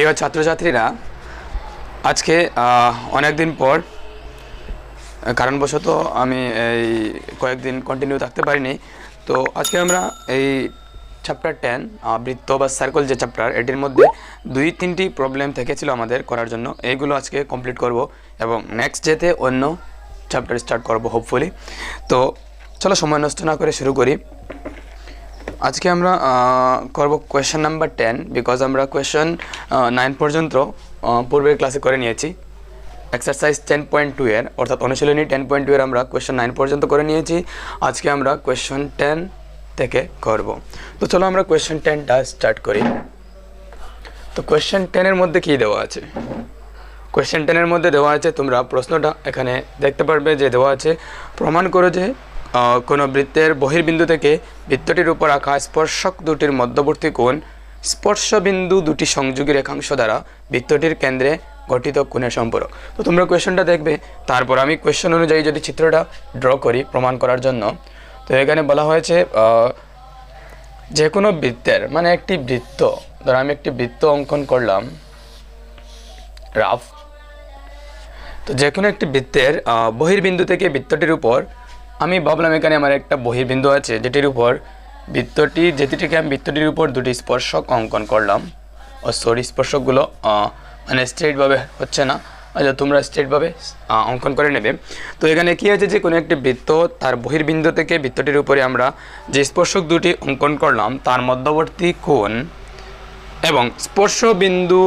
প্রিয় ছাত্রছাত্রীরা, আজকে অনেক দিন পর কারণবশত আমি এই কয়েকদিন কন্টিনিউ থাকতে পারিনি। তো আজকে আমরা এই চ্যাপ্টার 10 বৃত্ত বা সার্কেল যে চ্যাপ্টার, এটির মধ্যে 2-3টি প্রবলেম থেকেছিল আমাদের করার জন্য। এইগুলো আজকে কমপ্লিট করব এবং নেক্সট যেতে অন্য চ্যাপ্টার স্টার্ট করব হোপফুলি। তো চলো সময় নষ্ট না করে শুরু করি। আজকে আমরা করব কোয়েশ্চেন নাম্বার 10, বিকজ আমরা কোয়েশ্চেন 9 পর্যন্ত পূর্বের ক্লাসে করে নিয়েছি। এক্সারসাইজ 10.2 এর অর্থাৎ অনুশীলনী 10.2 এর আমরা কোয়েশ্চেন 9 পর্যন্ত করে নিয়েছি। আজকে আমরা কোয়েশ্চেন 10 থেকে করব। তো চলো আমরা কোয়েশ্চেন 10টা স্টার্ট করি। তো কোয়েশ্চেন 10 এর মধ্যে কী দেওয়া আছে? কোয়েশ্চেন 10 এর মধ্যে দেওয়া আছে, তোমরা প্রশ্নটা এখানে দেখতে পারবে যে দেওয়া আছে, প্রমাণ করো যে কোনো বৃত্তের বহির্বিন্দু থেকে বৃত্তটির উপর আঁকা স্পর্শক দুটির মধ্যবর্তী কোণ স্পর্শবিন্দু দুটি সংযোগী রেখাংশ দ্বারা বৃত্তটির কেন্দ্রে গঠিত কোণের সম্পর্ক। তো তোমরা কোয়েশ্চেনটা দেখবে, তারপর আমি কোয়েশ্চেন অনুযায়ী যদি চিত্রটা ড্র করি প্রমাণ করার জন্য। তো এখানে বলা হয়েছে যে কোনো বৃত্তের, মানে একটি বৃত্ত, ধরো আমি একটি বৃত্ত অঙ্কন করলাম রাফ। তো যে কোনো একটি বৃত্তের বহির্বিন্দু থেকে বৃত্তটির উপর আমি ভাবলাম এখানে আমার একটা বহির্বিন্দু আছে যেটির উপর যেটিকে আমি বৃত্তটির উপর দুটি স্পর্শক অঙ্কন করলাম। সরি, স্পর্শকগুলো মানে স্ট্রেটভাবে হচ্ছে না, আচ্ছা তোমরা স্ট্রেটভাবে অঙ্কন করে নেবে। তো এখানে কী আছে যে কোনো একটি বৃত্ত, তার বহির্বিন্দু থেকে বৃত্তটির উপরে আমরা যে স্পর্শক দুটি অঙ্কন করলাম তার মধ্যবর্তী কোণ এবং স্পর্শবিন্দু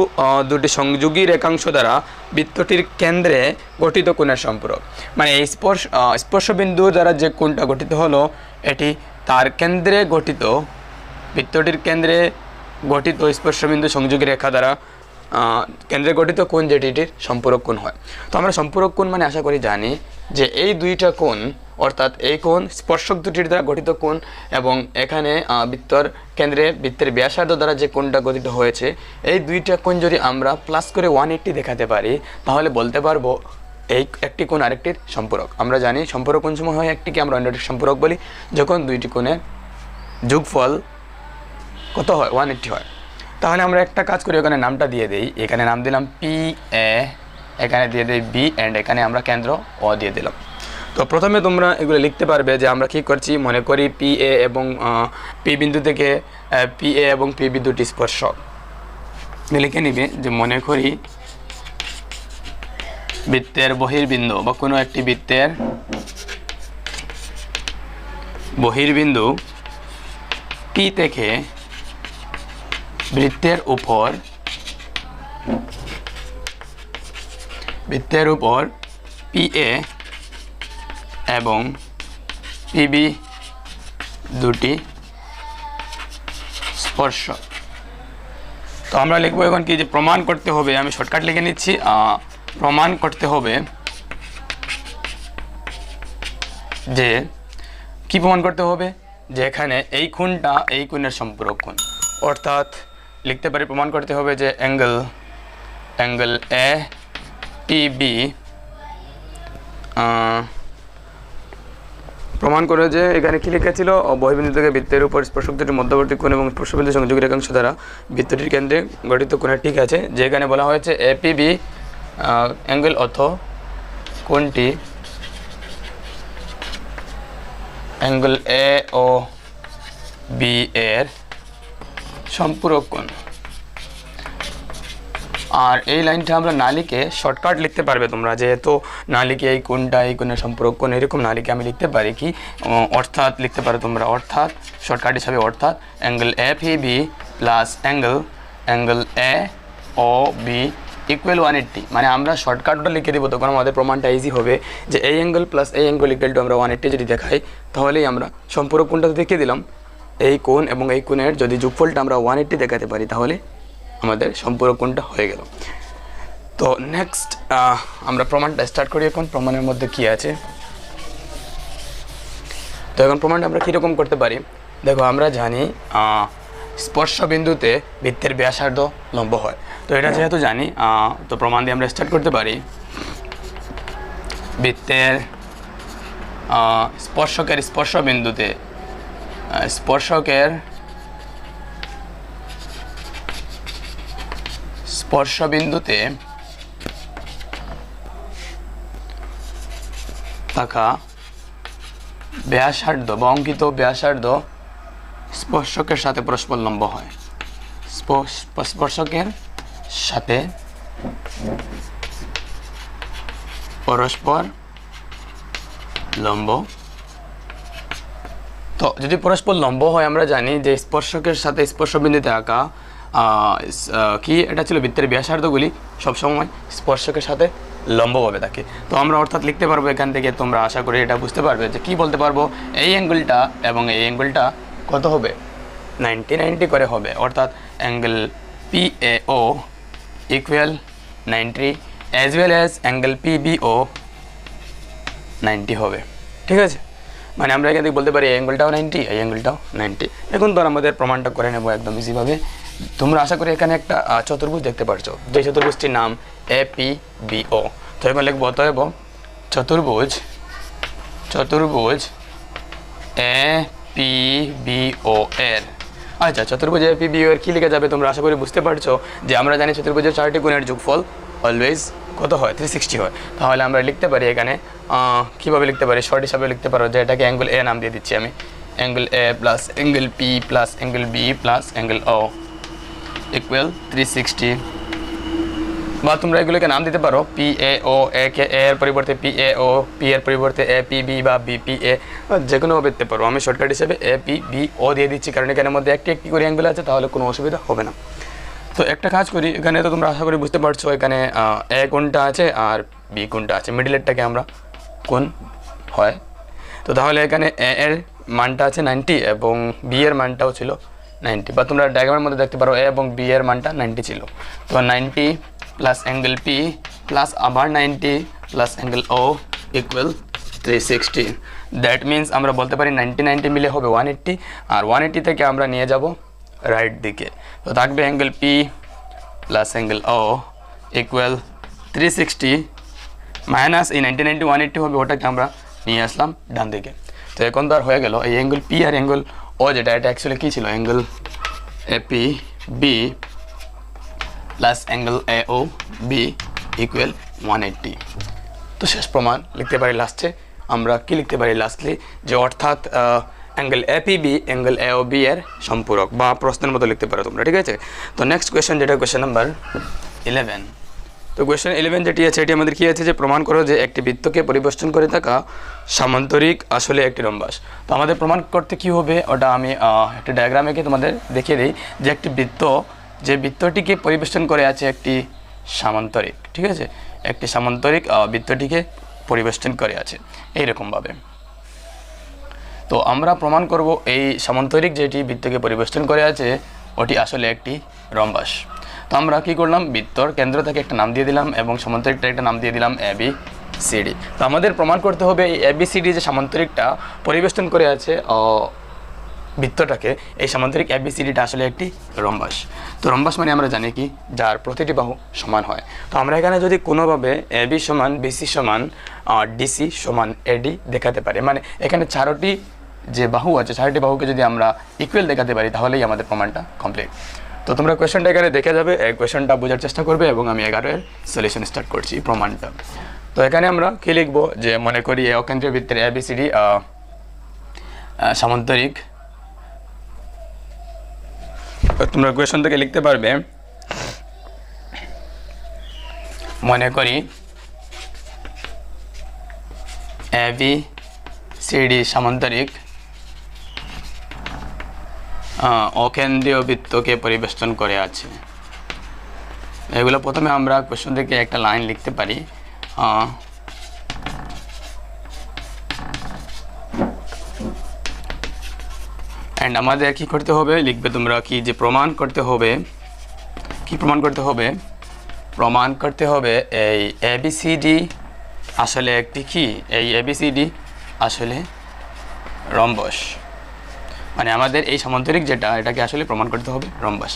দুটি সংযোগী রেখাংশ দ্বারা বৃত্তটির কেন্দ্রে গঠিত কোণের সম্পর্ক। মানে এই স্পর্শবিন্দুর দ্বারা যে কোণটা গঠিত হলো, এটি তার কেন্দ্রে গঠিত, বৃত্তটির কেন্দ্রে গঠিত স্পর্শবিন্দু সংযোগী রেখা দ্বারা কেন্দ্রে গঠিত কোণ যেটির সম্পূরক কোণ হয়। তো আমরা সম্পূরক কোণ মানে আশা করি জানি যে এই দুইটা কোণ, অর্থাৎ এই কোণ স্পর্শক দুটির দ্বারা গঠিত কোণ এবং এখানে বৃত্তর কেন্দ্রে বৃত্তের ব্যাসার্ধ দ্বারা যে কোণটা গঠিত হয়েছে, এই দুইটা কোণ যদি আমরা প্লাস করে 180 দেখাতে পারি তাহলে বলতে পারবো এই একটি কোণ আরেকটির সম্পূরক। আমরা জানি সম্পূরক কোণ সময় হয় একটিকে আমরা অন্যটির সম্পূরক বলি যখন দুইটি কোণের যোগফল কত হয়, 180 হয়। তাহলে আমরা একটা কাজ করি, এখানে নামটা দিয়ে দেই। এখানে নাম দিলাম পি এ, এখানে দিয়ে দেই বি, অ্যান্ড এখানে আমরা কেন্দ্র ও দিয়ে দিলাম। তো প্রথমে তোমরা এগুলো লিখতে পারবে যে আমরা কী করছি। মনে করি পি এ এবং পি বিন্দু থেকে পি এ এবং পি বি দুটি স্পর্শক। লিখে নিবে যে মনে করি বৃত্তের বহির্বিন্দু বা কোনো একটি বৃত্তের বহির্বিন্দু পি থেকে বৃত্তের উপর পি এ এবং পিবি দুটি স্পর্শক। তো আমরা লিখবো এখন কি, যে প্রমাণ করতে হবে, আমি শর্টকাট লিখে নিচ্ছি, প্রমাণ করতে হবে যে কি প্রমাণ করতে হবে, যে এখানে এই কোণটা এই কোণের সম্পূরক কোণ। অর্থাৎ লিখতে পারি প্রমাণ করতে হবে যে অ্যাঙ্গেল এ পি বি প্রমাণ করে যে এখানে কি লিখেছিল, বহির্বিন্দু থেকে বৃত্তের উপর স্পর্শক দুটির মধ্যবর্তী কোণ এবং স্পর্শবিন্দু সংযোগী রেখাংশ দ্বারা বৃত্তটির কেন্দ্রে গঠিত কোণের, ঠিক আছে। যে এখানে বলা হয়েছে এ পি বি অ্যাঙ্গেল অর্থ কোণটি অ্যাঙ্গেল এ ও বি এর সম্পূরক কোণ। আর এই লাইনটা আমরা না লিখে শর্টকাট লিখতে পারবে তোমরা, যেহেতু না লিখে এই কোণটা এই কোণের সম্পূরক কোণ এরকম না লিখে আমি লিখতে পারি কি, অর্থাৎ লিখতে পারো তোমরা, অর্থাৎ শর্টকাট হিসাবে অর্থাৎ angle A P B plus angle A O B equal 180। মানে আমরা শর্টকাটটা লিখে দেবো, তখন আমাদের প্রমাণটা ইজি হবে যে এই অ্যাঙ্গেল প্লাস এই অ্যাঙ্গেল ইকুয়াল টু আমরা 180 যদি দেখাই, তাহলেই আমরা সম্পূরক কোণটা দেখিয়ে দিলাম। এই কোণ এবং এই কোণের যদি যোগফলটা আমরা 180 দেখাতে পারি তাহলে আমাদের সম্পূরক কোণটা হয়ে গেল। তো নেক্সট আমরা প্রমাণটা স্টার্ট করি। এখন প্রমাণের মধ্যে কি আছে, তো এখন প্রমাণটা আমরা কীরকম করতে পারি। দেখো আমরা জানি স্পর্শবিন্দুতে বৃত্তের ব্যাসার্ধ লম্ব হয়। তো এটা যেহেতু জানি, তো প্রমাণ দিয়ে আমরা স্টার্ট করতে পারি। বৃত্তের স্পর্শবিন্দুতে স্পর্শবিন্দুতে থাকা ব্যাসার্ধ বা অঙ্কিত ব্যাসার্ধ স্পর্শকের সাথে পরস্পর লম্ব হয়। স্পর্শকের সাথে পরস্পর লম্ব। তো যদি পরস্পর লম্ব হয়, আমরা জানি যে স্পর্শকের সাথে স্পর্শবিন্দুতে আঁকা কি এটা ছিল বৃত্তের ব্যাসার্ধগুলি সবসময় স্পর্শকের সাথে লম্বভাবে থাকে। তো আমরা অর্থাৎ লিখতে পারবো এখান থেকে, তোমরা আশা করি এটা বুঝতে পারবে যে কি বলতে পারবো, এই অ্যাঙ্গেলটা এবং এই অ্যাঙ্গেলটা কত হবে, 90 করে হবে। অর্থাৎ angle PAO equal 90 as well as angle PBO 90 হবে। ঠিক আছে, মানে আমরা এখান থেকে বলতে পারি এই অ্যাঙ্গেলটাও 90, এই অ্যাঙ্গেলটাও 90। এখন তো আমাদের প্রমাণটা করে নেব একদম ইজিভাবে। তোমরা আশা করি এখানে একটা চতুর্ভুজ দেখতে পারছো, যে চতুর্ভুজটির নাম APBO। তো এখন লিখব অতএব চতুর্ভুজ APBO এর, আচ্ছা চতুর্ভুজ APBO এর কি লিখে যাবে তোমরা আশা করি বুঝতে পারছো যে আমরা জানি চতুর্ভুজের 4টি কোণের যোগফল অলওয়েজ কত হয়, 360 হয়। তাহলে আমরা লিখতে পারি এখানে কীভাবে লিখতে পারি, শর্ট হিসাবে লিখতে পারো যে এটাকে অ্যাঙ্গেল A নাম দিয়ে দিচ্ছি আমি, angle A plus angle P plus angle B plus angle O equal 360। বা তোমরা এগুলোকে নাম দিতে পারো PAO, কে A এর পরিবর্তে PAO, P এর পরিবর্তে APB বা BPA, যে কোনোভাবে দিতে পারো। আমি শর্টকাট হিসেবে APBO দিয়ে দিচ্ছি, কারণ এখানের মধ্যে একটি করে অ্যাঙ্গেল আছে, তাহলে কোনো অসুবিধা হবে না। তো একটা কাজ করি, এখানে তো তোমরা আশা করি বুঝতে পারছো এখানে A কোণটা আছে আর B কোণটা আছে, মিডলেরটাকে আমরা কোণ হয়। তো তাহলে এখানে A এর মানটা আছে 90 এবং B এর মানটাও ছিল 90, বা তোমরা ডায়াগ্রামের মধ্যে দেখতে পারো A এবং B এর মানটা 90 ছিল। তো 90 প্লাস অ্যাঙ্গেল P প্লাস আবার 90 plus angle O equal 360। That means আমরা বলতে পারি 90 মিলে হবে 180, আর 180 থেকে আমরা নিয়ে যাব রাইট দিকে। তো থাকবে angle P plus angle O equal 360 minus এই 90 180 হবে, ওটাকে আমরা নিয়ে আসলাম ডান দিকে। তো এখন তো আর হয়ে গেল এই অ্যাঙ্গেল P আর অ্যাঙ্গেল O, যেটা এটা অ্যাকচুয়ালি কী ছিল, angle APB plus angle AOB equal 180। তো শেষ প্রমাণ লিখতে পারি লাস্টে, আমরা কি লিখতে পারি লাস্টলি, যে অর্থাৎ অ্যাঙ্গেল APB অ্যাঙ্গেল AOB এর সম্পূরক, বা প্রশ্নের মতো লিখতে পারো তোমরা। ঠিক আছে, তো নেক্সট কোয়েশ্চেন, যেটা কোয়েশ্চেন নাম্বার 11। তো কোয়েশ্চেন 11 যেটি আছে, এটি আমাদের কী আছে, যে প্রমাণ করো যে একটি বৃত্তকে পরিবেষ্টন করে থাকা সামান্তরিক আসলে একটি রম্বাস। তো আমাদের প্রমাণ করতে কি হবে, ওটা আমি একটা ডায়াগ্রাম এঁকে তোমাদের দেখিয়ে দিই, যে একটি বৃত্ত, যে বৃত্তটিকে পরিবেষ্টন করে আছে একটি সামান্তরিক। ঠিক আছে, একটি সামান্তরিক বৃত্তটিকে পরিবেষ্টন করে আছে এইরকমভাবে। তো আমরা প্রমাণ করব এই সামান্তরিক যেটি বৃত্তকে পরিবেষ্টন করে আছে ওটি আসলে একটি রম্বাস। তো আমরা কি করলাম, বৃত্তর কেন্দ্র থেকে একটা নাম দিয়ে দিলাম এবং সামান্তরিকটা একটা নাম দিয়ে দিলাম ABCD। তো আমাদের প্রমাণ করতে হবে এই ABCD যে সামান্তরিকটা পরিবেষ্টন করে আছে বৃত্তটাকে, এই সামান্তরিক ABCDটা আসলে একটি রম্বাস। তো রম্বাস মানে আমরা জানি কি, যার প্রতিটি বাহু সমান হয়। তো আমরা এখানে যদি কোনোভাবে AB সমান BC সমান DC সমান AD দেখাতে পারি, মানে এখানে 4টি যে বাহু আছে, 4টি বাহুকে যদি আমরা ইকুয়াল দেখাতে পারি, তাহলেই আমাদের প্রমাণটা কমপ্লিট। তো তোমরা কোয়েশ্চেনটা এখানে দেখে যাবে, এই কোয়েশ্চেনটা বোঝার চেষ্টা করবে, এবং আমি 11-এর সলিউশন স্টার্ট করছি প্রমাণটা। তো এখানে আমরা কি লিখবো, যে মনে করি এই অকেন্দ্রীয় বৃত্তের ABCD সামান্তরিক। তোমরা কোয়েশ্চন থেকে লিখতে পারবে, মনে করি ABCD সামান্তরিক অকেন্দ্রীয় বৃত্তকে পরিবেষ্টন করে আছে। এগুলো প্রথমে আমরা কোয়েশ্চন থেকে একটা লাইন লিখতে পারি, অ্যান্ড আমাদের কি করতে হবে, লিখবে তোমরা কি, যে প্রমাণ করতে হবে, কি প্রমাণ করতে হবে, প্রমাণ করতে হবে এই ABCD আসলে একটি কি, এই ABCD আসলে রম্বস। মানে আমাদের এই সামান্তরিক যেটা, এটাকে আসলে প্রমাণ করতে হবে রম্বস।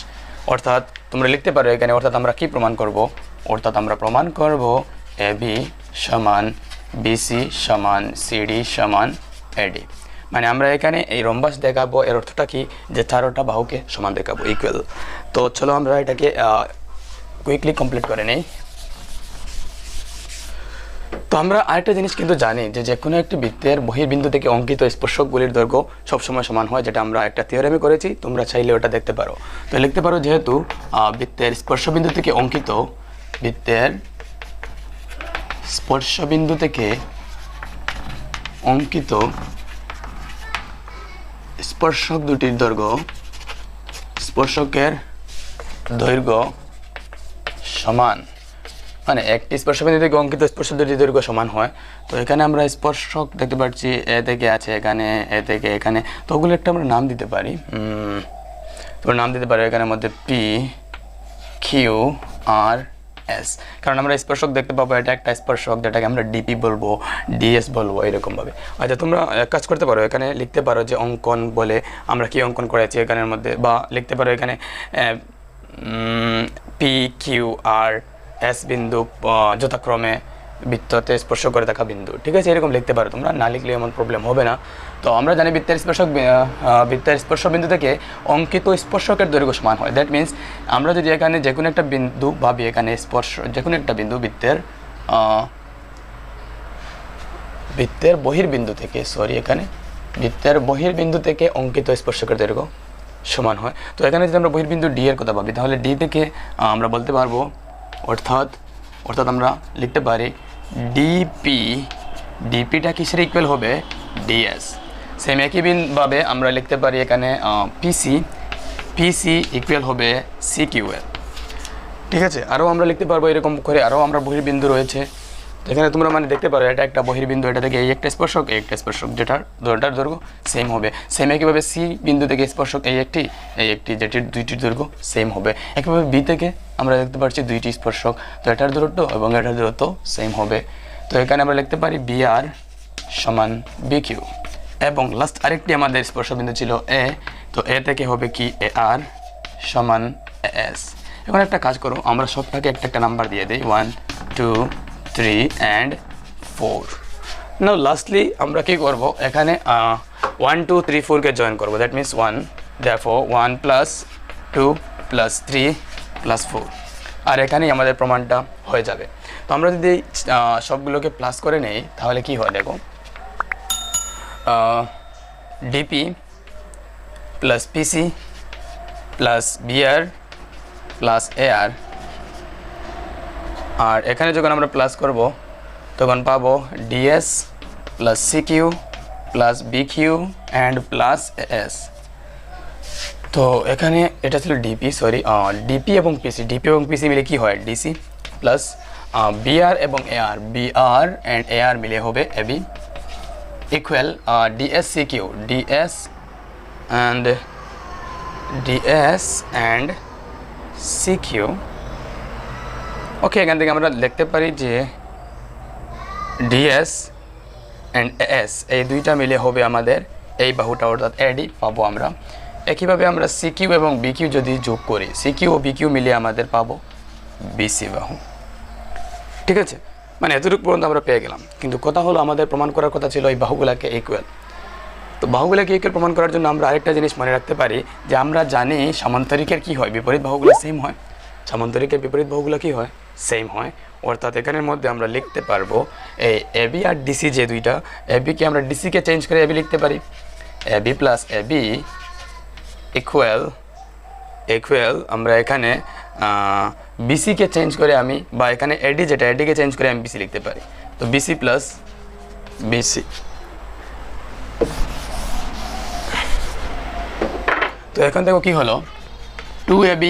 অর্থাৎ তোমরা লিখতে পারো এখানে, অর্থাৎ আমরা কি প্রমাণ করব, অর্থাৎ আমরা প্রমাণ করব AB সমান BC সমান CD সমান AD। মানে আমরা এখানে এই রম্বাস দেখাবো, এর অর্থটা কি, যে 4টা বাহুকে সমান দেখাবো, ইকুয়াল। তো চলো আমরা এটাকে কুইকলি কমপ্লিট করে নেই। তো আমরা আরেকটা জিনিস কিন্তু জানি যে কোনো একটি বৃত্তের বহির্বিন্দু থেকে অঙ্কিত স্পর্শকগুলির দৈর্ঘ্য সবসময় সমান হয়, যেটা আমরা একটা থিওরেমে করেছি, তোমরা চাইলে ওটা দেখতে পারো। তো লিখতে পারো যেহেতু বৃত্তের স্পর্শবিন্দু থেকে অঙ্কিত স্পর্শক দুটির স্পর্শকের দৈর্ঘ্য সমান, মানে একটি স্পর্শবিন্দু থেকে অঙ্কিত স্পর্শক দুটির দৈর্ঘ্য সমান হয়। তো এখানে আমরা স্পর্শক দেখতে পাচ্ছি এ থেকে আছে এখানে, এ থেকে এখানে, তো ওগুলো একটা আমরা নাম দিতে পারি। এখানের মধ্যে পি, কিউ, আর, এস, কারণ আমরা স্পর্শক দেখতে পাবো এটা একটা স্পর্শক যেটাকে আমরা ডিপি বলবো, ডিএস বলবো, এরকমভাবে। আচ্ছা, তোমরা এক কাজ করতে পারো, এখানে লিখতে পারো যে অঙ্কন বলে আমরা কি অঙ্কন করেছি এখানের মধ্যে, বা লিখতে পারো এখানে পি, কিউ, আর, এস বিন্দু যথাক্রমে বৃত্ততে স্পর্শ করে থাকা বিন্দু, ঠিক আছে, এরকম লিখতে পারো তোমরা, না লিখলে এমন প্রবলেম হবে না। তো আমরা জানি বৃত্তের স্পর্শবিন্দু থেকে অঙ্কিত স্পর্শকের দৈর্ঘ্য সমান হয়। দ্যাট মিনস আমরা যদি এখানে যে কোনো একটা বিন্দু ভাবি, এখানে যে কোনো একটা বিন্দু বৃত্তের বহির্বিন্দু থেকে অঙ্কিত স্পর্শকের দৈর্ঘ্য সমান হয়। তো এখানে যদি আমরা বহির্বিন্দু ডি এর কথা ভাবি, তাহলে ডি থেকে আমরা বলতে পারবো, অর্থাৎ আমরা লিখতে পারি ডিপিটা কিসের ইকুয়াল হবে, ডিএস। সেম একইভাবে আমরা লিখতে পারি এখানে পিসি ইকুয়াল হবে সিকিউএল, ঠিক আছে। আরও আমরা লিখতে পারবো এরকম করে, আরও আমরা বহির্বিন্দু রয়েছে, এখানে তোমরা মানে দেখতে পারো এটা একটা বহির্বিন্দু, এটা থেকে এই একটা স্পর্শক যেটার দৈর্ঘ্য সেম হবে। সেম একইভাবে সি বিন্দু থেকে স্পর্শক এই একটি যেটির দুইটির দৈর্ঘ্য সেম হবে। একইভাবে বি থেকে আমরা দেখতে পাচ্ছি দুইটি স্পর্শক, তো এটার দূরত্ব এবং এটার দূরত্ব সেম হবে। তো এখানে আমরা লিখতে পারি বি আর সমান বি কিউ। এবং লাস্ট আরেকটি আমাদের স্পর্শবিন্দু ছিল এ, তো এ থেকে হবে কি এ আর সমান এস। এখন একটা কাজ করো, আমরা সবটাকে একটা নাম্বার দিয়ে দিই, 1 2 3 and 4। নাও লাস্টলি আমরা কি করব, এখানে 1 2 3 4 কে জয়েন করব, দ্যাট মিনস 1, therefore 1 + 2 + 3 + 4, আর এখানেই আমাদের প্রমাণটা হয়ে যাবে। তো আমরা যদি সবগুলোকে প্লাস করে নেই তাহলে কি হয় দেখো, DP plus PC plus BR plus AR, আর এখানে যখন আমরা প্লাস করব তখন পাবো DS plus CQ plus bq and plus S. তো এখানে এটা ছিল ডিপি এবং পিসি মিলে কি হয়, ডিসি প্লাস বিআর এবং এআর অ্যান্ড এআর মিলে হবে AB equal DS and CQ. Okay, এখান থেকে আমরা লিখতে পারি যে ডিএস অ্যান্ড এস এই দুইটা মিলে হবে আমাদের এই বাহুটা, অর্থাৎ এডি পাবো আমরা। একইভাবে আমরা সিকিউ এবং বিকিউ যদি যোগ করি, সিকিউ ও বিকিউ মিলে আমাদের পাবো বিসি বাহু, ঠিক আছে। মানে এতটুকু পর্যন্ত আমরা পেয়ে গেলাম, কিন্তু কথা হলো আমাদের প্রমাণ করার কথা ছিল এই বাহুগুলাকে ইকুয়াল। তো বাহুগুলাকে ইকুয়াল প্রমাণ করার জন্য আমরা আরেকটা জিনিস মনে রাখতে পারি যে আমরা জানি সামান্তরিকের কি হয়, বিপরীত বাহুগুলো সেম হয়। সামান্তরিকের বিপরীত বাহুগুলো কি হয়, সেম হয়। অর্থাৎ এখানের মধ্যে আমরা লিখতে পারবো এই এবি আর ডিসি যে দুইটা, এবিকে আমরা ডিসিকে চেঞ্জ করে এবি লিখতে পারি, এবি প্লাস এবি ইকুয়াল আমরা এখানে বিসিকে চেঞ্জ করে আমি, বা এখানে এডি যেটা এডিকে চেঞ্জ করে আমি বিসি লিখতে পারি। তো বিসি প্লাস বিসি, তো এখান থেকে কি হলো 2ab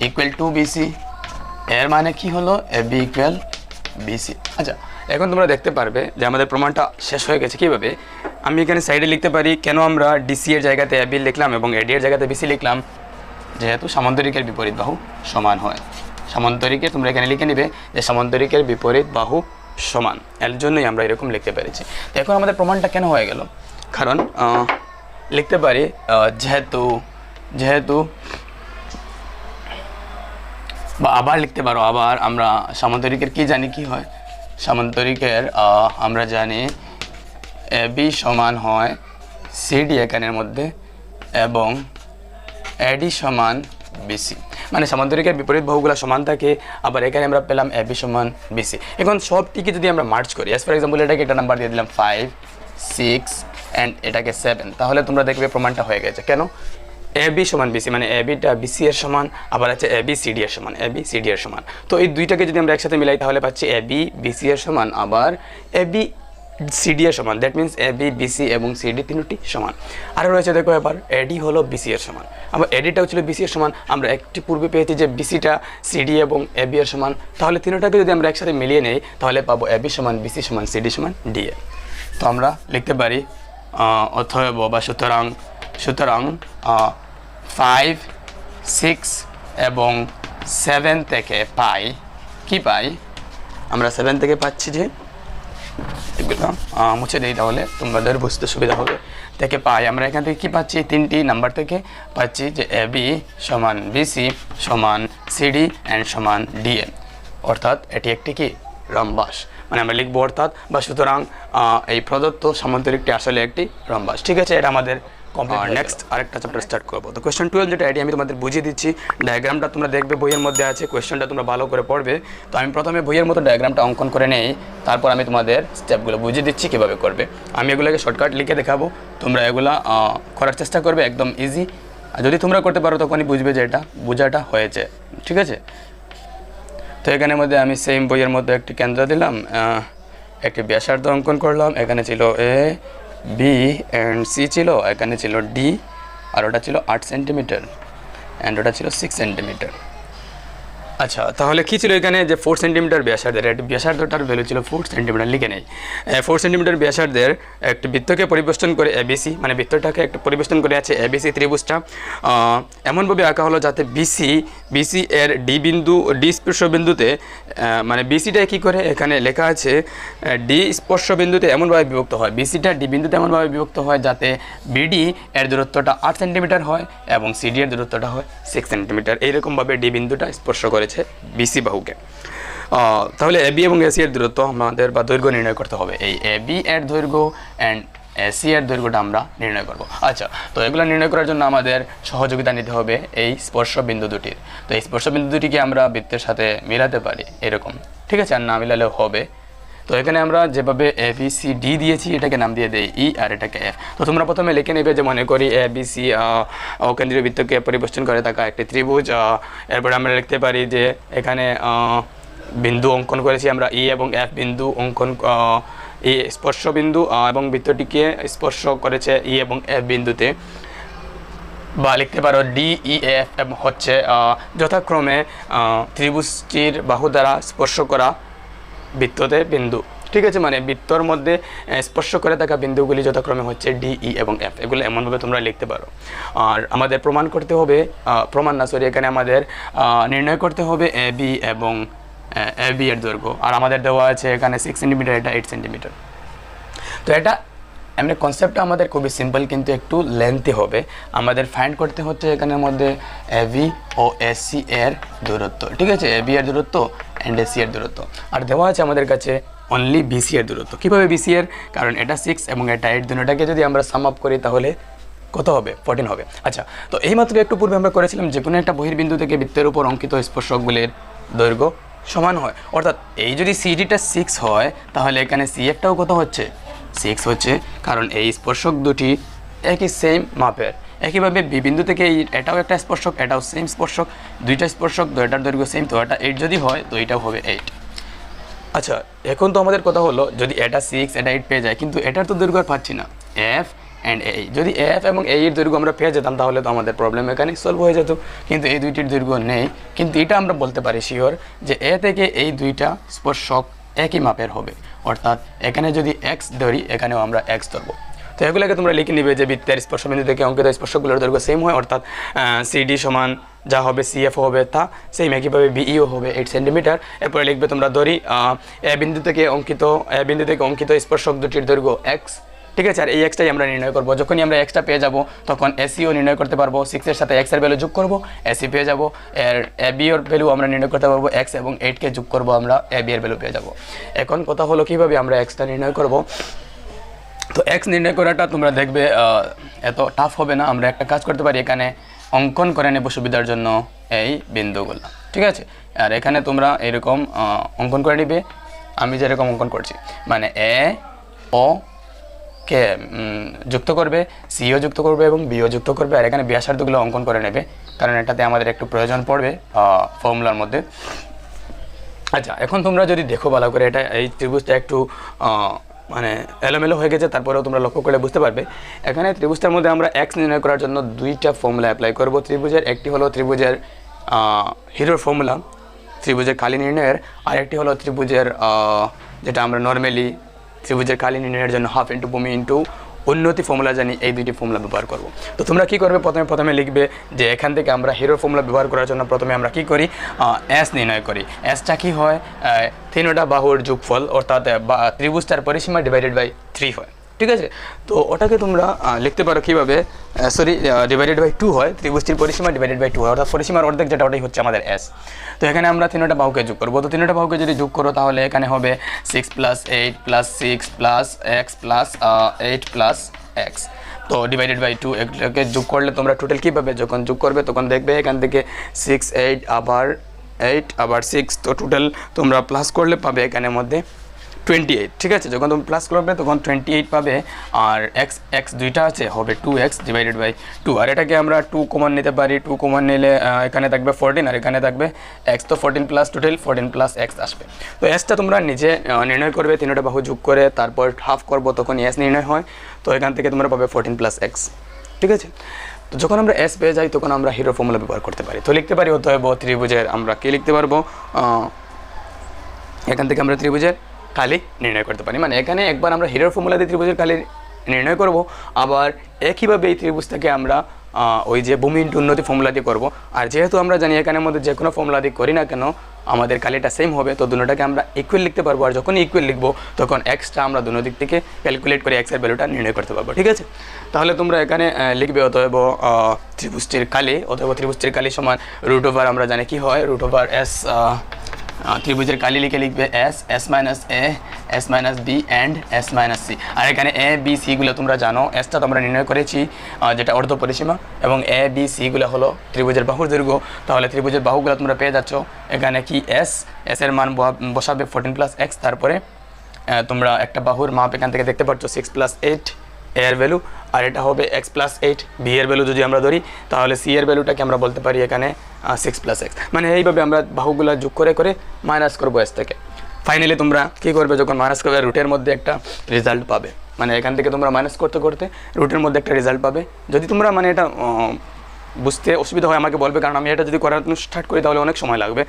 ইকুয়াল 2bc, এর মানে কি হলো এবি ইকুয়াল বিসি। আচ্ছা, এখন তোমরা দেখতে পারবে যে আমাদের প্রমাণটা শেষ হয়ে গেছে। কীভাবে, আমি এখানে সাইডে লিখতে পারি কেন আমরা ডিসি এর জায়গাতে এবি লিখলাম এবং এডি এর জায়গাতে বিসি লিখলাম, যেহেতু সামান্তরিকের বিপরীত বাহু সমান হয়। সামান্তরিকে তোমরা এখানে লিখে নিবে যে সামান্তরিকের বিপরীত বাহু সমান, এর জন্যই আমরা এরকম লিখতে পেরেছি। তো এখন আমাদের প্রমাণটা কেন হয়ে গেল, কারণ লিখতে পারি যেহেতু বা আবার লিখতে পারো, আবার আমরা সামান্তরিকের কি জানি, কি হয় সামান্তরিকের, আমরা জানি এবি সমান হয় সিডি এখানের মধ্যে এবং এডি সমান বিসি। মানে সামান্তরিকের বিপরীত বাহুগুলো সমান থাকে। আবার এখানে আমরা পেলাম এ বি সমান বিসি। এখন সবটিকে যদি আমরা মার্চ করি, ফর এক্সাম্পল এটাকে একটা নাম্বার দিয়ে দিলাম 5, 6 অ্যান্ড এটাকে 7, তাহলে তোমরা দেখবে প্রমাণটা হয়ে গেছে। কেন? এ বি সমান বিসি, মানে এ বিটা বিসি এর সমান, আবার আছে এ বি সিডি এর সমান, এ বি সিডি এর সমান। তো এই দুইটাকে যদি আমরা একসাথে মিলাই তাহলে পাচ্ছি এ বি বিসি এর সমান, আবার এ বি সিডি এর সমান। That means A B BC এবং সিডি তিনটি সমান। আর রয়েছে দেখো এবার এডি হলো বিসি এর সমান, আবার এডিটাও ছিল বিসি এর সমান। আমরা একটি পূর্বে পেয়েছি যে বিসিটা সিডি এবং এ বি এর সমান, তাহলে তিনটাকে যদি আমরা একসাথে মিলিয়ে নেই তাহলে পাবো এ বি সমান বিসি সমান সিডি সমান ডি এ। তো আমরা লিখতে পারি অতএব বা সুতরাং 5, 6 এবং 7 থেকে পাই, কি পাই আমরা 7 থেকে পাচ্ছি যে এগুলো মুছে দিই তাহলে তোমাদের বুঝতে সুবিধা হবে। থেকে পাই আমরা এখান থেকে কি পাচ্ছি, তিনটি নাম্বার থেকে পাচ্ছি যে এ বি সমান বিসি সমান সিডি অ্যান্ড সমান ডিএ, অর্থাৎ এটি একটি কি রম্বাস, মানে আমরা লিখবো অর্থাৎ বা সুতরাং এই প্রদত্ত সামান্তরিকটি আসলে একটি রম্বাস। ঠিক আছে, এটা আমাদের নেক্সট আরেকটা চ্যাপ্টার স্টার্ট করবো। তো কোয়েশ্চেন 12 যেটা এটি আমি তোমাদের বুঝিয়ে দিচ্ছি। ডায়াগ্রামটা তোমরা দেখবে বইয়ের মধ্যে আছে, কোয়েশ্চেনটা তোমরা ভালো করে পড়বে। তো আমি প্রথমে বইয়ের মতো ডায়াগ্রামটা অঙ্কন করে নেই, তারপর আমি তোমাদের স্টেপগুলো বুঝিয়ে দিচ্ছি কীভাবে করবে। আমি এগুলোকে শর্টকাট লিখে দেখাবো, তোমরা এগুলা করার চেষ্টা করবে, একদম ইজি। আর যদি তোমরা করতে পারো তখনই বুঝবে যে এটা বোঝাটা হয়েছে। ঠিক আছে, তো এখানের মধ্যে আমি সেম বইয়ের মধ্যে একটি কেন্দ্র দিলাম, একটি ব্যাসার্ধ অঙ্কন করলাম। এখানে ছিল এ বি অ্যান্ড সি ছিল, এখানে ছিল ডি, আর ওটা ছিল 8 সেন্টিমিটার অ্যান্ড ওটা ছিল 6 সেন্টিমিটার। আচ্ছা, তাহলে কী ছিল এখানে যে 4 সেন্টিমিটার ব্যাসার্ধের, একটি ব্যাসার্ধটার ভ্যালু ছিল 4 সেন্টিমিটার, লিখে নেই। 4 সেন্টিমিটার ব্যাসার্ধের একটি বৃত্তকে পরিবেষ্টন করে এবিসি, মানে বৃত্তটাকে একটা পরিবেষ্টন করে আছে এবিসি ত্রিভুজটা এমনভাবে আঁকা হলো যাতে বিসি এর ডি বিন্দু, ডি স্পর্শ বিন্দুতে, মানে বিসিটা কী করে এখানে লেখা আছে ডি স্পর্শ বিন্দুতে এমনভাবে বিভক্ত হয়, বিসিটা ডি বিন্দুতে এমনভাবে বিভক্ত হয় যাতে বিডি এর দূরত্বটা 8 সেন্টিমিটার হয় এবং সিডি এর দূরত্বটা হয় 6 সেন্টিমিটার। এইরকমভাবে ডি বিন্দুটা স্পর্শ করেছে বিসি বাহুকে। তাহলে এবি এবং এসি এর দূরত্ব আমাদের বা দৈর্ঘ্য নির্ণয় করতে হবে। এই এবি এর দৈর্ঘ্য অ্যান্ড এসি এর দৈর্ঘ্যটা আমরা নির্ণয় করব। আচ্ছা, তো এগুলো নির্ণয় করার জন্য আমাদের সহযোগিতা নিতে হবে এই স্পর্শ বিন্দু দুটির। তো এই স্পর্শ বিন্দু দুটিকে আমরা বৃত্তের সাথে মিলাতে পারি এরকম, ঠিক আছে, আর না মিলালেও হবে। তো এখানে আমরা যেভাবে এ বি সি ডি দিয়েছি এটাকে নাম দিয়ে দেই ই আর এটাকে এফ। তো তোমরা প্রথমে লিখে নেবে যে মনে করি এ বি সি কেন্দ্রীয় বৃত্তকে পরিবেষ্টন করে থাকা একটি ত্রিভুজ। এরপরে আমরা লিখতে পারি যে এখানে বিন্দু অঙ্কন করেছি আমরা ই এবং এফ বিন্দু অঙ্কন, ই স্পর্শ বিন্দু এবং বৃত্তটিকে স্পর্শ করেছে ই এবং এফ বিন্দুতে। বা লিখতে পারো ডি ই এফ এবং হচ্ছে যথাক্রমে ত্রিভুজটির বাহু দ্বারা স্পর্শ করা বৃত্ততে বিন্দু। ঠিক আছে, মানে বৃত্তর মধ্যে স্পর্শ করে থাকা বিন্দুগুলি যথাক্রমে হচ্ছে ডি ই এবং এফ। এগুলো এমনভাবে তোমরা লিখতে পারো। আর আমাদের প্রমাণ করতে হবে, এখানে আমাদের নির্ণয় করতে হবে এ বি এবং এ বি এর দৈর্ঘ্য। আর আমাদের দেওয়া আছে এখানে 6 সেন্টিমিটার, এটা 8 সেন্টিমিটার। তো এটা এমনি কনসেপ্টটা আমাদের খুবই সিম্পল কিন্তু একটু লেন্থি হবে। আমাদের ফাইন্ড করতে হচ্ছে এখানের মধ্যে এবি ও এসি এর দূরত্ব। ঠিক আছে, এবি এর দূরত্ব অ্যান্ড এসি এর দূরত্ব। আর দেওয়া আছে আমাদের কাছে অনলি বিসি এর দূরত্ব। কীভাবে বিসি এর? কারণ এটা 6 এবং এটা 8, দুটোটাকে যদি আমরা সাম আপ করি তাহলে কত হবে? 14 হবে। আচ্ছা, তো এইমাত্র একটু পূর্বে আমরা করেছিলাম যে কোনো একটা বহির্বিন্দু থেকে বৃত্তের উপর অঙ্কিত স্পর্শকগুলির দৈর্ঘ্য সমান হয়। অর্থাৎ এই যদি সিডিটা 6 হয় তাহলে এখানে সিএফটাও কত হচ্ছে? 6 হচ্ছে, কারণ এই স্পর্শক দুটি একই সেম মাপের। একইভাবে বি বিন্দু থেকে এটাও একটা স্পর্শক, এটাও সেম স্পর্শক, দুইটা স্পর্শক, দুইটার দৈর্ঘ্য সেম, তো এটা 8 যদি হয় তো এটাও হবে 8। আচ্ছা, এখন তো আমাদের কথা হলো যদি এটা 6 এটা 8 পেয়ে যায়, কিন্তু এটার তো দৈর্ঘ্য আর পাচ্ছি না, এফ অ্যান্ড এ। যদি এফ এবং এ এর দৈর্ঘ্য আমরা পেয়ে যেতাম তাহলে তো আমাদের প্রবলেম এখানে সলভ হয়ে যেত, কিন্তু এই দুইটির দৈর্ঘ্য নেই। কিন্তু এটা আমরা বলতে পারি শিওর যে এ থেকে এই দুইটা স্পর্শক একই মাপের হবে। অর্থাৎ এখানে যদি এক্স ধরি এখানেও আমরা এক্স ধরবো। তো এগুলোকে তোমরা লিখে নিবে যে বৃত্তের স্পর্শবিন্দু থেকে অঙ্কিত স্পর্শকগুলোর দৈর্ঘ্য সেম হয়, অর্থাৎ সিডি সমান যা হবে সিএফ হবে তা সেম, একইভাবে বিইও হবে 8 সেন্টিমিটার। এরপরে লিখবে তোমরা ধরি এ বিন্দু থেকে অঙ্কিত স্পর্শক দুটির দৈর্ঘ্য এক্স। ঠিক আছে, আর এই এক্সটাই আমরা নির্ণয় করবো। যখনই আমরা এক্সটা পেয়ে যাব তখন এসিও নির্ণয় করতে পারবো, 6 এর সাথে এক্স এর ভ্যালু যোগ করবো, এসি পেয়ে যাবো। এর এবি এর ভ্যালু আমরা নির্ণয় করতে পারবো, এক্স এবং 8কে যোগ করবো, আমরা এবি এর ভ্যালু পেয়ে যাবো। এখন কথা হলো কীভাবে আমরা এক্সটা নির্ণয় করবো। তো এক্স নির্ণয় করাটা তোমরা দেখবে এত টাফ হবে না। আমরা একটা কাজ করতে পারি, এখানে অঙ্কন করে নেব সুবিধার জন্য এই বিন্দুগুলো, ঠিক আছে। আর এখানে তোমরা এরকম অঙ্কন করে নিবে, আমি যেরকম অঙ্কন করছি, মানে এ ও কে যুক্ত করবে, সিও যুক্ত করবে এবং বিও যুক্ত করবে। আর এখানে ব্যাসার্ধগুলো অঙ্কন করে নেবে, কারণ এটাতে আমাদের একটু প্রয়োজন পড়বে ফর্মুলার মধ্যে। আচ্ছা, এখন তোমরা যদি দেখো ভালো করে, এটা এই ত্রিভুজটা একটু মানে এলোমেলো হয়ে গেছে, তারপরেও তোমরা লক্ষ্য করে বুঝতে পারবে। এখানে ত্রিভুজটার মধ্যে আমরা এক্স নির্ণয় করার জন্য দুইটা ফর্মুলা অ্যাপ্লাই করব ত্রিভুজের। একটি হলো ত্রিভুজের হিরোর ফর্মুলা ত্রিভুজের কালি নির্ণয়ের, আর একটি হলো ত্রিভুজের যেটা আমরা নর্মালি ত্রিভুজের কালি নির্ণয়ের জন্য হাফ ইন্টু ভূমি ইন্টু উন্নতি ফর্মুলা জানি, এই দুইটি ফর্মুলা ব্যবহার করব। তো তোমরা কী করবে, প্রথমে লিখবে যে এখান থেকে আমরা হিরোর ফর্মুলা ব্যবহার করার জন্য প্রথমে আমরা কি করি, এস নির্ণয় করি। এসটা কি হয়, তিনটা বাহুর যোগফল, অর্থাৎ ত্রিভুজটার পরিসীমা ডিভাইডেড বাই 3 হয়, ঠিক আছে। তো ওটাকে তোমরা লিখতে পারো কীভাবে, ডিভাইডেড বাই 2 হয়, ত্রিভুজটির পরিসীমা ডিভাইডেড বাই 2 হয়, অর্থাৎ পরিসীমার অর্ধেক যেটা, ওটাই হচ্ছে আমাদের এস। তো এখানে আমরা তিনটা বাহুকে যোগ করবো। তো তিনটা বাহুকে যদি যোগ করো তাহলে এখানে হবে 6 + 8 + 6 + x + 8 + x। তো ডিভাইডেড বাই 2 এগুলোকে যোগ করলে তোমরা টোটাল কী পাবে, যখন যোগ করবে তখন দেখবে এখান থেকে 6 8 আবার 8 আবার 6, তো টোটাল তোমরা প্লাস করলে পাবে এখানের মধ্যে 28, ঠিক আছে। যখন তুমি প্লাস করবে তখন 28 পাবে। আর এক্স দুইটা আছে, হবে 2x ডিভাইডেড বাই 2। আর এটাকে আমরা 2 কমন নিতে পারি, 2 কমন নিলে এখানে থাকবে 14 আর এখানে থাকবে x, তো 14 প্লাস টোটাল 14 প্লাস x আসবে। তো এসটা তোমরা নিজে নির্ণয় করবে, তিনটা বাহু যোগ করে তারপর হাফ করবো, তখন এস নির্ণয় হয়। তো এখান থেকে তোমরা পাবে 14 প্লাস x, ঠিক আছে। তো যখন আমরা এস পেয়ে যাই তখন আমরা হিরো ফর্মুলা ব্যবহার করতে পারি। তো লিখতে পারি অতএব ত্রিভুজের, আমরা কি লিখতে পারবো, এখান থেকে আমরা ত্রিভুজের কালি নির্ণয় করতে পারি। মানে এখানে একবার আমরা হিরোর ফর্মুলা দিয়ে ত্রিভুজের কালি নির্ণয় করব, আবার একইভাবে এই ত্রিভুজটাকে আমরা ওই যে ভূমি ইন্টু উন্নতি ফর্মুলা দিয়ে করবো। আর যেহেতু আমরা জানি এখানের মধ্যে যে কোনো ফর্মুলা দিয়ে করি না কেন আমাদের কালিটা সেম হবে, তো দুটোটাকে আমরা ইকুয়াল লিখতে পারবো। আর যখন ইকুয়াল লিখবো তখন এক্সটা আমরা দুনো দিক থেকে ক্যালকুলেট করে এক্সের ভ্যালুটা নির্ণয় করতে পারবো, ঠিক আছে। তাহলে তোমরা এখানে লিখবে অতএব ত্রিভুজটির কালি, অতএব ত্রিভুজটির কালি সমান √ আমরা জানি কি হয়, √s। ত্রিভুজের কালি লিখবে s minus a, s minus b and s minus c। আর এখানে a b c গুলো তোমরা জানো, এসটা তোমরা নির্ণয় করেছি যেটা অর্ধ পরিসীমা, এবং a b c গুলো হলো ত্রিভুজের বাহুর দৈর্ঘ্য। তাহলে ত্রিভুজের বাহুগুলো তোমরা পেয়ে যাচ্ছ। এখানে কি s এর মান বসাবে 14 প্লাস x, তারপরে তোমরা একটা বাহুর মাপ এখান থেকে দেখতে পাচ্ছ 6 + 8 এর ভ্যালু, আর এটা হবে x + 8 b এর ভ্যালু যদি আমরা ধরি, তাহলে c এর ভ্যালুটাকে আমরা বলতে পারি এখানে 6 + x। মানে এইভাবে আমরা বাহুগুলো যোগ করে করে মাইনাস করবো s থেকে। ফাইনালি তোমরা কী করবে, যখন মাইনাস করবে রুটের মধ্যে একটা রেজাল্ট পাবে, মানে এখান থেকে তোমরা মাইনাস করতে করতে রুটের মধ্যে একটা রেজাল্ট পাবে। যদি তোমরা মানে এটা বুঝতে অসুবিধা হয় আমাকে বলবে, কারণ আমি এটা যদি করার স্টার্ট করি তাহলে অনেক সময় লাগবে,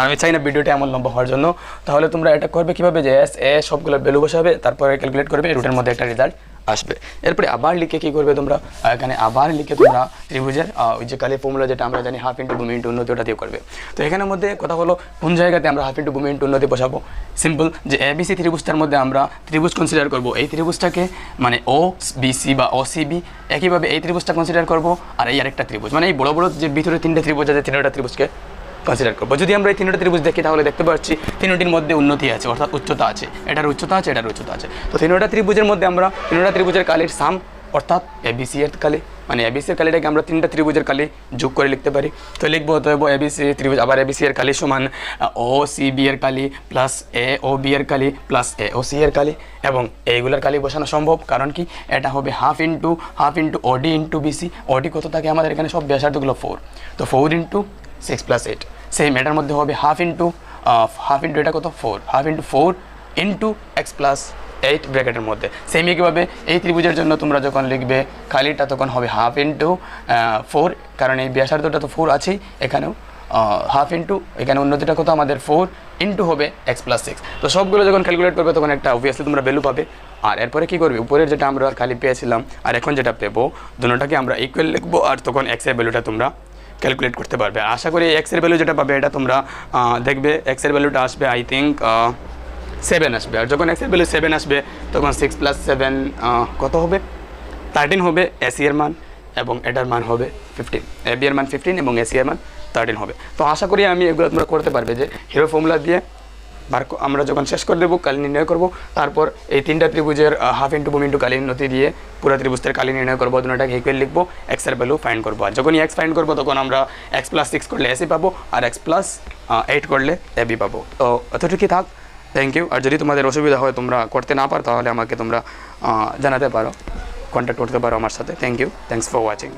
আমি চাই না ভিডিওটা এমন লম্বা হওয়ার জন্য। তাহলে তোমরা এটা করবে কীভাবে, যে এস এ সবগুলো ভ্যালু বসাবে, তারপরে ক্যালকুলেট করবে, রুটের মধ্যে একটা রেজাল্ট আসবে। এরপরে আবার লিখে কী করবে তোমরা, এখানে আবার লিখে তোমরা ত্রিভুজের ওই যে কালি ফর্মুলা যেটা আমরা জানি হাফ ইন্টু ভূমি ইন্টু উন্নতি, ওটা দিয়ে করবে। তো এখানের মধ্যে কথা হলো কোন জায়গাতে আমরা হাফ ইন্টু ভূমি ইন্টু উন্নতি বসাবো। সিম্পল, যে ABC ত্রিভুজটার মধ্যে আমরা ত্রিভুজ কনসিডার করব, এই ত্রিভুজটাকে মানে OBC বা OCB, একইভাবে এই ত্রিভুজটা কনসিডার করব, আর এই আরেকটা ত্রিভুজ, মানে এই বড় বড় যে ভিতরে তিনটে ত্রিভুজ আছে, তিনটা ত্রিভুজকে কনসিডার করবো। যদি আমরা এই তিনটা ত্রিভুজ দেখি তাহলে দেখতে পাচ্ছি তিনটির মধ্যে উন্নতি আছে, অর্থাৎ উচ্চতা আছে, এটার উচ্চতা আছে, এটার উচ্চতা আছে। তো তিনটা ত্রিভুজের মধ্যে আমরা তিনটা ত্রিভুজের কালির সাম, অর্থাৎ ABC এর কালি, মানে ABC এর কালিটাকে আমরা তিনটা ত্রিভুজের কালি যোগ করে লিখতে পারি। তো লিখবো অতএব ABC ত্রিভুজ, আবার ABC এর কালি সমান OCB এর কালি প্লাস AOB এর কালি প্লাস AOC এর কালি, এবং এইগুলোর কালি বসানো সম্ভব, কারণ কি এটা হবে half into OD into BC। OD কত থাকে আমাদের এখানে, সব ব্যাসার্ধগুলো 4, তো 4 ইন্টু 6 + 8। সেম এটার মধ্যে হবে হাফ ইন্টু এটা কত 4, হাফ ইন্টু 4 ইন্টু x + 8 ব্র্যাকেটের মধ্যে। সেম একইভাবে এই ত্রিভুজের জন্য তোমরা যখন লিখবে খালিটা তখন হবে হাফ ইন্টু 4, কারণ এই ব্যাসার্ধটা তো 4 আছেই, এখানেও হাফ ইন্টু এখানে উন্নতিটা কত আমাদের 4 ইন্টু হবে x + 6। তো সবগুলো যখন ক্যালকুলেট করবে তখন একটা অবভিয়াসলি তোমরা ভ্যালু পাবে। আর এরপরে কী করবে, উপরের যেটা আমরা খালি পেয়েছিলাম আর এখন যেটা পেবো দুটোটাকে আমরা ইকুয়াল লিখবো, আর তখন x এর ভ্যালুটা তোমরা ক্যালকুলেট করতে পারবে। আশা করি x এর ভ্যালু যেটা পাবে এটা তোমরা দেখবে x এর ভ্যালুটা আসবে আই থিঙ্ক 7 আসবে। আর যখন x এর ভ্যালু 7 আসবে তখন 6 + 7 কত হবে, 13 হবে AC এর মান, এবং এটার মান হবে 15, AB এর মান 15 এবং AC এর মান 13 হবে। তো আশা করি আমি এগুলো তোমরা করতে পারবে, যে হিরো ফর্মুলা দিয়ে আমরা যখন শেষ করে দেবো কালি নির্ণয় করব, তারপর এই তিনটা ত্রিভুজের হাফ ইন্টু বুম ইন্টু কালি নতি দিয়ে পুরো ত্রিভুজের কালি নির্ণয় করবো, দুটাকে ইকুয়াল লিখবো, এক্সের ভ্যালু ফাইন্ড করবো। আর যখনই এক্স ফাইন্ড করবো তখন আমরা এক্স প্লাস 6 করলে এসি পাবো, আর এক্স প্লাস 8 করলে এবি পাবো। তো এতটুকুই থাক, থ্যাংক ইউ। আর যদি তোমাদের অসুবিধা হয়, তোমরা করতে না পারো, তাহলে আমাকে তোমরা জানাতে পারো, কন্ট্যাক্ট করতে পারো আমার সাথে। Thank you, thanks for watching.